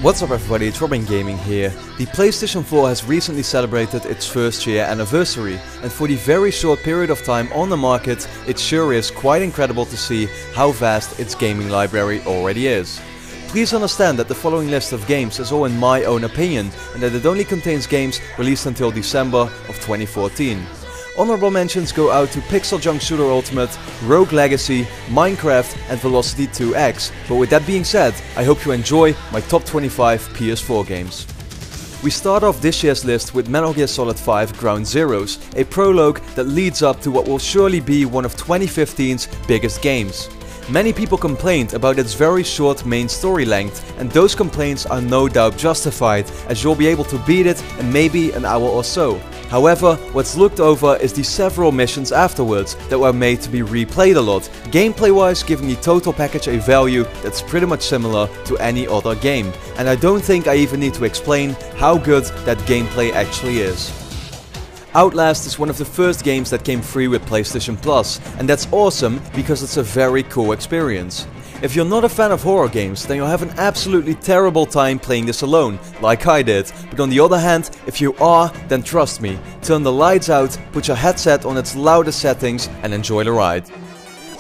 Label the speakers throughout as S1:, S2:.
S1: What's up everybody, it's Robin Gaming here. The PlayStation 4 has recently celebrated its first year anniversary, and for the very short period of time on the market, it sure is quite incredible to see how vast its gaming library already is. Please understand that the following list of games is all in my own opinion, and that it only contains games released until December of 2014. Honorable mentions go out to Pixel Junk Shooter Ultimate, Rogue Legacy, Minecraft and Velocity 2X. But with that being said, I hope you enjoy my top 25 PS4 games. We start off this year's list with Metal Gear Solid 5 Ground Zeroes, a prologue that leads up to what will surely be one of 2015's biggest games. Many people complained about its very short main story length, and those complaints are no doubt justified, as you'll be able to beat it in maybe an hour or so. However, what's looked over is the several missions afterwards that were made to be replayed a lot, gameplay wise giving the total package a value that's pretty much similar to any other game. And I don't think I even need to explain how good that gameplay actually is. Outlast is one of the first games that came free with PlayStation Plus, and that's awesome because it's a very cool experience. If you're not a fan of horror games, then you'll have an absolutely terrible time playing this alone, like I did. But on the other hand, if you are, then trust me, turn the lights out, put your headset on its loudest settings and enjoy the ride.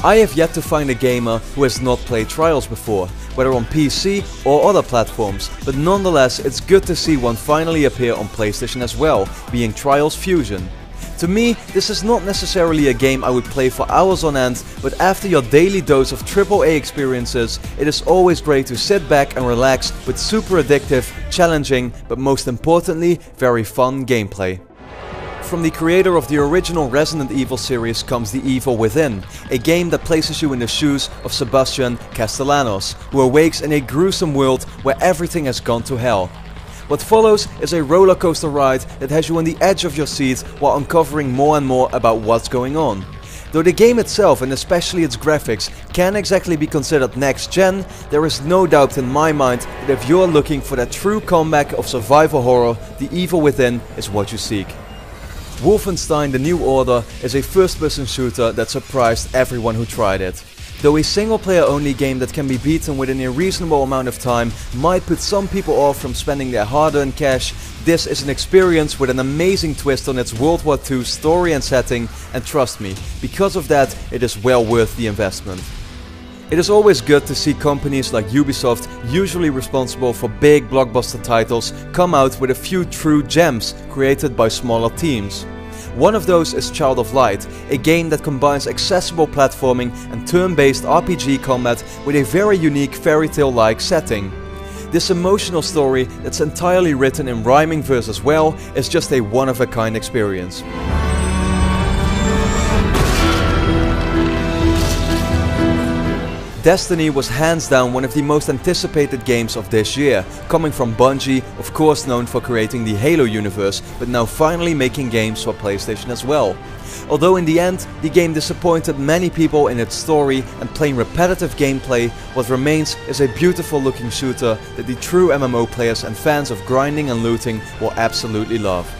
S1: I have yet to find a gamer who has not played Trials before, whether on PC or other platforms, but nonetheless it's good to see one finally appear on PlayStation as well, being Trials Fusion. To me, this is not necessarily a game I would play for hours on end, but after your daily dose of AAA experiences, it is always great to sit back and relax with super addictive, challenging, but most importantly, very fun gameplay. From the creator of the original Resident Evil series comes The Evil Within, a game that places you in the shoes of Sebastian Castellanos, who awakes in a gruesome world where everything has gone to hell. What follows is a roller coaster ride that has you on the edge of your seat while uncovering more and more about what's going on. Though the game itself, and especially its graphics, can't exactly be considered next gen, there is no doubt in my mind that if you're looking for that true comeback of survival horror, The Evil Within is what you seek. Wolfenstein: The New Order is a first-person shooter that surprised everyone who tried it. Though a single-player only game that can be beaten within a reasonable amount of time might put some people off from spending their hard-earned cash, this is an experience with an amazing twist on its World War II story and setting, and trust me, because of that it is well worth the investment. It is always good to see companies like Ubisoft, usually responsible for big blockbuster titles, come out with a few true gems created by smaller teams. One of those is Child of Light, a game that combines accessible platforming and turn-based RPG combat with a very unique fairy tale-like setting. This emotional story that's entirely written in rhyming verse as well is just a one-of-a-kind experience. Destiny was hands down one of the most anticipated games of this year, coming from Bungie, of course known for creating the Halo universe, but now finally making games for PlayStation as well. Although in the end, the game disappointed many people in its story and plain repetitive gameplay, what remains is a beautiful looking shooter that the true MMO players and fans of grinding and looting will absolutely love.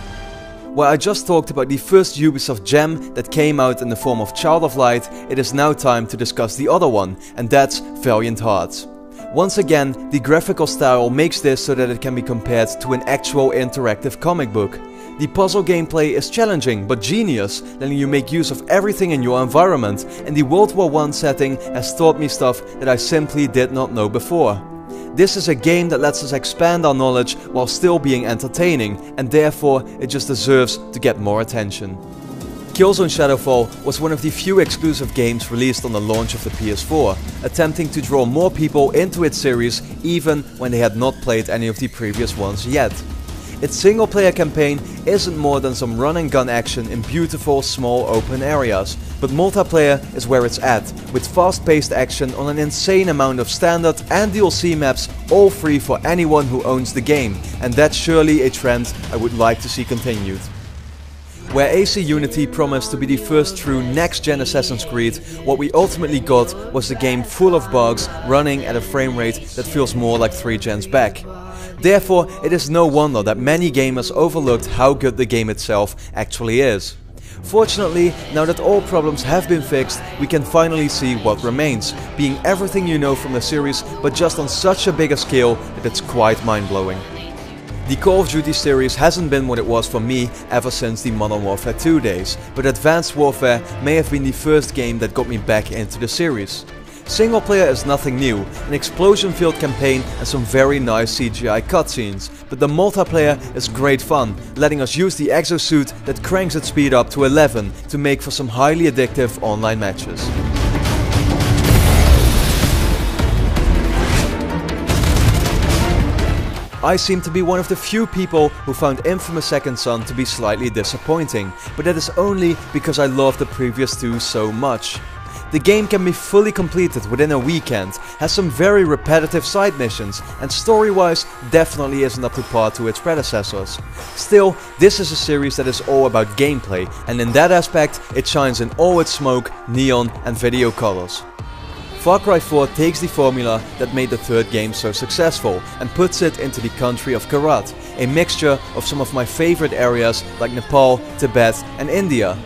S1: While I just talked about the first Ubisoft gem that came out in the form of Child of Light, it is now time to discuss the other one, and that's Valiant Hearts. Once again, the graphical style makes this so that it can be compared to an actual interactive comic book. The puzzle gameplay is challenging but genius, letting you make use of everything in your environment, and the World War I setting has taught me stuff that I simply did not know before. This is a game that lets us expand our knowledge while still being entertaining, and therefore it just deserves to get more attention. Killzone Shadowfall was one of the few exclusive games released on the launch of the PS4, attempting to draw more people into its series even when they had not played any of the previous ones yet. Its single-player campaign isn't more than some run-and-gun action in beautiful, small, open areas, but multiplayer is where it's at, with fast-paced action on an insane amount of standard and DLC maps, all free for anyone who owns the game, and that's surely a trend I would like to see continued. Where AC Unity promised to be the first true next-gen Assassin's Creed, what we ultimately got was a game full of bugs running at a frame rate that feels more like 3 gens back. Therefore, it is no wonder that many gamers overlooked how good the game itself actually is. Fortunately, now that all problems have been fixed, we can finally see what remains, being everything you know from the series, but just on such a bigger scale that it's quite mind-blowing. The Call of Duty series hasn't been what it was for me ever since the Modern Warfare 2 days, but Advanced Warfare may have been the first game that got me back into the series. Single player is nothing new, an explosion-filled campaign and some very nice CGI cutscenes, but the multiplayer is great fun, letting us use the exosuit that cranks its speed up to 11 to make for some highly addictive online matches. I seem to be one of the few people who found Infamous Second Son to be slightly disappointing, but that is only because I loved the previous two so much. The game can be fully completed within a weekend, has some very repetitive side missions, and story-wise definitely isn't up to par to its predecessors. Still, this is a series that is all about gameplay, and in that aspect it shines in all its smoke, neon and video colors. Far Cry 4 takes the formula that made the third game so successful and puts it into the country of Karat, a mixture of some of my favorite areas like Nepal, Tibet and India.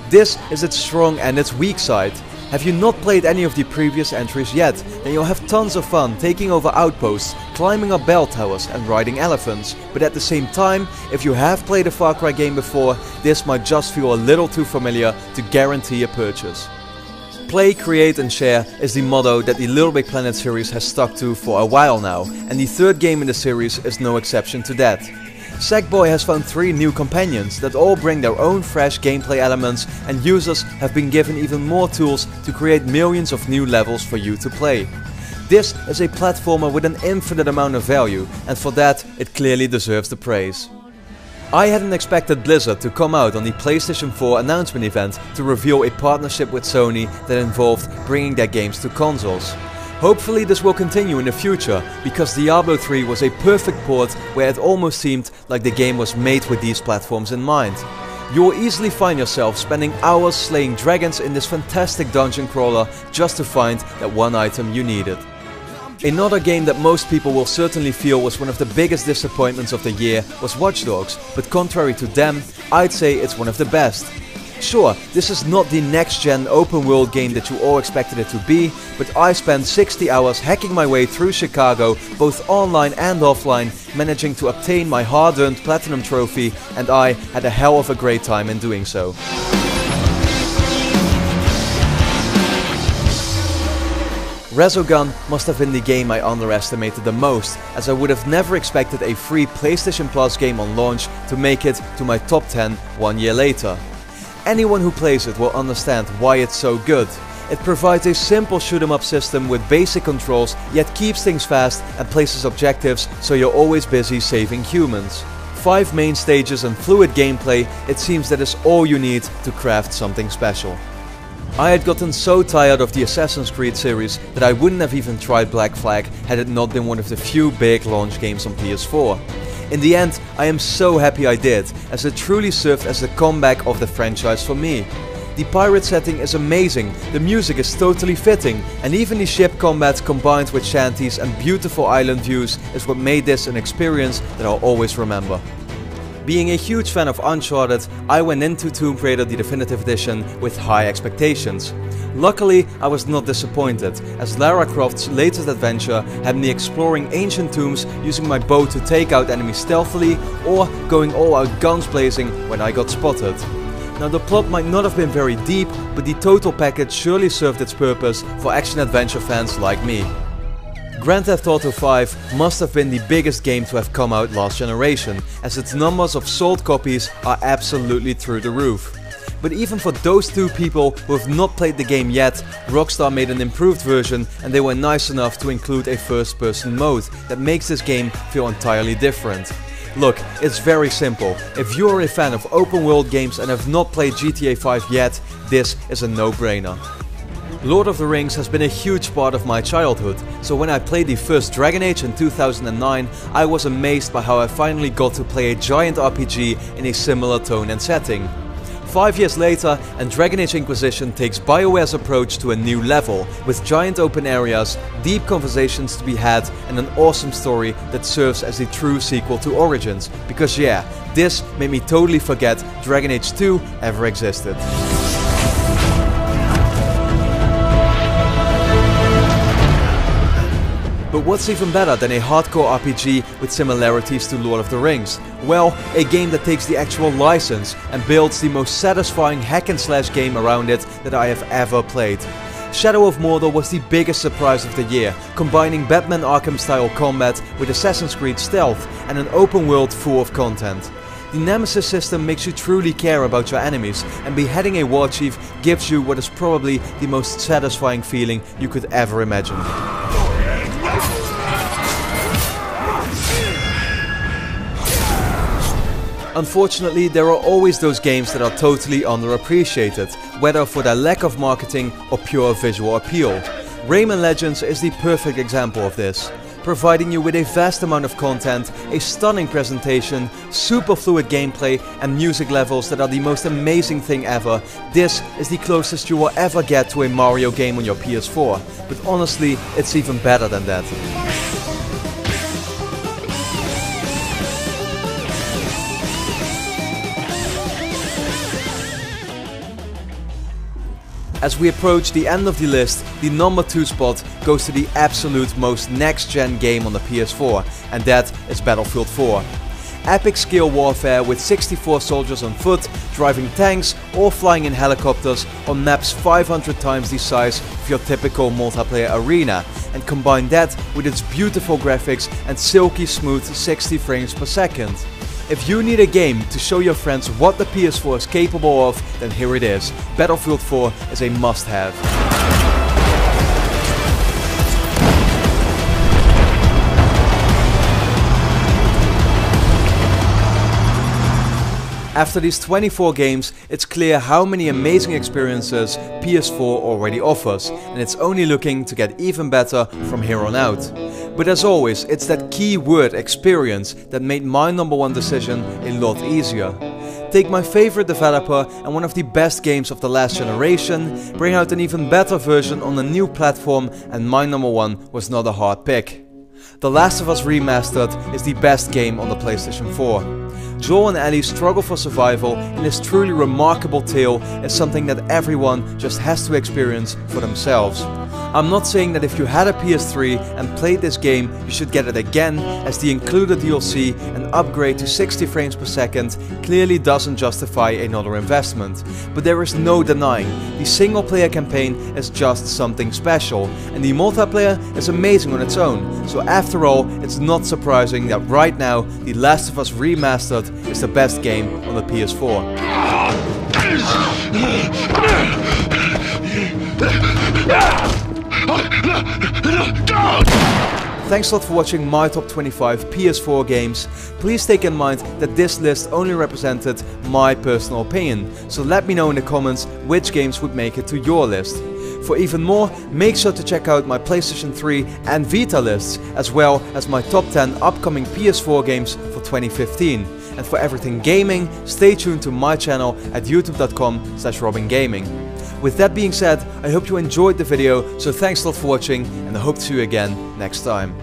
S1: This is its strong and its weak side. Have you not played any of the previous entries yet, then you'll have tons of fun taking over outposts, climbing up bell towers and riding elephants. But at the same time, if you have played a Far Cry game before, this might just feel a little too familiar to guarantee a purchase. Play, create and share is the motto that the Little Big Planet series has stuck to for a while now, and the third game in the series is no exception to that. Sackboy has found 3 new companions that all bring their own fresh gameplay elements, and users have been given even more tools to create millions of new levels for you to play. This is a platformer with an infinite amount of value, and for that it clearly deserves the praise. I hadn't expected Blizzard to come out on the PlayStation 4 announcement event to reveal a partnership with Sony that involved bringing their games to consoles. Hopefully this will continue in the future, because Diablo 3 was a perfect port where it almost seemed like the game was made with these platforms in mind. You will easily find yourself spending hours slaying dragons in this fantastic dungeon crawler just to find that one item you needed. Another game that most people will certainly feel was one of the biggest disappointments of the year was Watch Dogs, but contrary to them, I'd say it's one of the best. Sure, this is not the next-gen open-world game that you all expected it to be, but I spent 60 hours hacking my way through Chicago, both online and offline, managing to obtain my hard-earned platinum trophy, and I had a hell of a great time in doing so. Resogun must have been the game I underestimated the most, as I would have never expected a free PlayStation Plus game on launch to make it to my top 10 1 year later. Anyone who plays it will understand why it's so good. It provides a simple shoot 'em up system with basic controls, yet keeps things fast and places objectives so you're always busy saving humans. 5 main stages and fluid gameplay, it seems that is all you need to craft something special. I had gotten so tired of the Assassin's Creed series that I wouldn't have even tried Black Flag had it not been one of the few big launch games on PS4. In the end, I am so happy I did, as it truly served as the comeback of the franchise for me. The pirate setting is amazing, the music is totally fitting, and even the ship combat combined with shanties and beautiful island views is what made this an experience that I'll always remember. Being a huge fan of Uncharted, I went into Tomb Raider the Definitive Edition with high expectations. Luckily, I was not disappointed, as Lara Croft's latest adventure had me exploring ancient tombs using my bow to take out enemies stealthily, or going all out guns blazing when I got spotted. Now the plot might not have been very deep, but the total package surely served its purpose for action-adventure fans like me. Grand Theft Auto 5 must have been the biggest game to have come out last generation, as its numbers of sold copies are absolutely through the roof. But even for those 2 people who have not played the game yet, Rockstar made an improved version, and they were nice enough to include a first-person mode that makes this game feel entirely different. Look, it's very simple. If you are a fan of open world games and have not played GTA 5 yet, this is a no-brainer. Lord of the Rings has been a huge part of my childhood, so when I played the first Dragon Age in 2009, I was amazed by how I finally got to play a giant RPG in a similar tone and setting. 5 years later, and Dragon Age Inquisition takes BioWare's approach to a new level, with giant open areas, deep conversations to be had, and an awesome story that serves as the true sequel to Origins. Because yeah, this made me totally forget Dragon Age 2 ever existed. But what's even better than a hardcore RPG with similarities to Lord of the Rings? Well, a game that takes the actual license and builds the most satisfying hack and slash game around it that I have ever played. Shadow of Mordor was the biggest surprise of the year, combining Batman Arkham style combat with Assassin's Creed stealth and an open world full of content. The Nemesis system makes you truly care about your enemies, and beheading a war chief gives you what is probably the most satisfying feeling you could ever imagine. Unfortunately, there are always those games that are totally underappreciated, whether for their lack of marketing or pure visual appeal. Rayman Legends is the perfect example of this. Providing you with a vast amount of content, a stunning presentation, super fluid gameplay and music levels that are the most amazing thing ever, this is the closest you will ever get to a Mario game on your PS4. But honestly, it's even better than that. As we approach the end of the list, the number 2 spot goes to the absolute most next-gen game on the PS4, and that is Battlefield 4. Epic scale warfare with 64 soldiers on foot, driving tanks or flying in helicopters on maps 500 times the size of your typical multiplayer arena, and combine that with its beautiful graphics and silky smooth 60 frames per second. If you need a game to show your friends what the PS4 is capable of, then here it is. Battlefield 4 is a must-have. After these 24 games, it's clear how many amazing experiences PS4 already offers, and it's only looking to get even better from here on out. But as always, it's that key word, experience, that made my number 1 decision a lot easier. Take my favorite developer and one of the best games of the last generation, bring out an even better version on a new platform, and my number 1 was not a hard pick. The Last of Us Remastered is the best game on the PlayStation 4. Joel and Ellie struggle for survival, and this truly remarkable tale is something that everyone just has to experience for themselves. I'm not saying that if you had a PS3 and played this game, you should get it again, as the included DLC and upgrade to 60 frames per second clearly doesn't justify another investment. But there is no denying, the single player campaign is just something special, and the multiplayer is amazing on its own. So after all, it's not surprising that right now, The Last of Us Remastered is the best game on the PS4. Thanks a lot for watching my top 25 PS4 games. Please take in mind that this list only represented my personal opinion, so let me know in the comments which games would make it to your list. For even more, make sure to check out my PlayStation 3 and Vita lists, as well as my top 10 upcoming PS4 games for 2015. And for everything gaming, stay tuned to my channel at youtube.com/robingaming. With that being said, I hope you enjoyed the video, so thanks a lot for watching, and I hope to see you again next time.